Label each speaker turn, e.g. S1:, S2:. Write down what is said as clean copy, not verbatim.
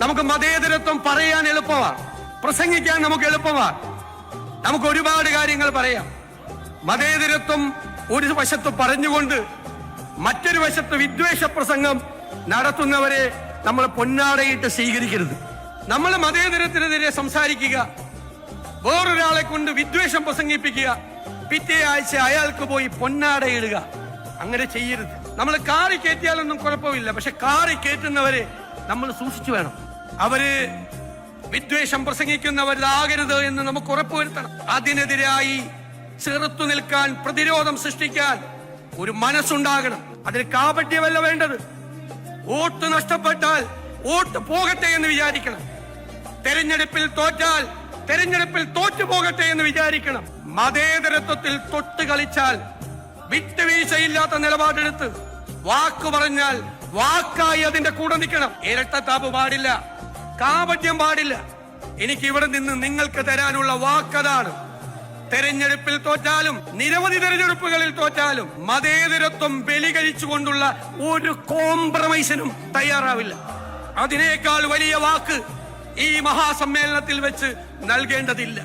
S1: നമുക്ക് മതേതരത്വം പറയാൻ എളുപ്പമാണ്, പ്രസംഗിക്കാൻ നമുക്ക് എളുപ്പമാണ്. നമുക്ക് ഒരുപാട് കാര്യങ്ങൾ പറയാം. മതേതരത്വം ഒരു വശത്ത് പറഞ്ഞുകൊണ്ട് മറ്റൊരു വശത്ത് വിദ്വേഷ പ്രസംഗം നടത്തുന്നവരെ നമ്മൾ പൊന്നാടയിട്ട് സ്വീകരിക്കരുത്. നമ്മൾ മതേതരത്തിനെതിരെ സംസാരിക്കുക, വേറൊരാളെ കൊണ്ട് വിദ്വേഷം പ്രസംഗിപ്പിക്കുക, പിറ്റേ ആഴ്ച അയാൾക്ക് പോയി പൊന്നാടയിടുക. അങ്ങനെ ചെയ്യരുത്. നമ്മൾ കാറി കയറ്റിയാലൊന്നും കുഴപ്പമില്ല, പക്ഷെ കാറി കയറ്റുന്നവരെ നമ്മൾ സൂക്ഷിച്ചു വേണം. അവര് വിദ്വേഷം പ്രസംഗിക്കുന്നവരാകരുത് എന്ന് നമുക്ക് ഉറപ്പുവരുത്തണം. അതിനെതിരായി ചെറുത്തു നിൽക്കാൻ, പ്രതിരോധം സൃഷ്ടിക്കാൻ ഒരു മനസ്സുണ്ടാകണം. അതിന് കാപട്യമല്ല വേണ്ടത്. വോട്ട് നഷ്ടപ്പെട്ടാൽ വോട്ട് പോകട്ടെ എന്ന് വിചാരിക്കണം. തെരഞ്ഞെടുപ്പിൽ തോറ്റാൽ തെരഞ്ഞെടുപ്പിൽ തോറ്റു പോകട്ടെ എന്ന് വിചാരിക്കണം. മതേതരത്വത്തിൽ തൊട്ട് കളിച്ചാൽ, വിട്ടുവീഴ്ചയില്ലാത്ത നിലപാടെടുത്ത് വാക്ക് പറഞ്ഞാൽ വാക്കായി അതിന്റെ കൂടെ നിൽക്കണം. ഇരട്ടത്താപ്പ് പാടില്ല, കാപട്യം പാടില്ല. എനിക്ക് ഇവിടെ നിന്ന് നിങ്ങൾക്ക് തരാനുള്ള വാക്കതാണ്. തെരഞ്ഞെടുപ്പിൽ തോറ്റാലും നിരവധി തെരഞ്ഞെടുപ്പുകളിൽ തോറ്റാലും മതേതരത്വം ബലികഴിച്ചുകൊണ്ടുള്ള ഒരു കോംപ്രമൈസിനും തയ്യാറാവില്ല. അതിനേക്കാൾ വലിയ വാക്ക് ഈ മഹാസമ്മേളനത്തിൽ വെച്ച് നൽകേണ്ടതില്ല.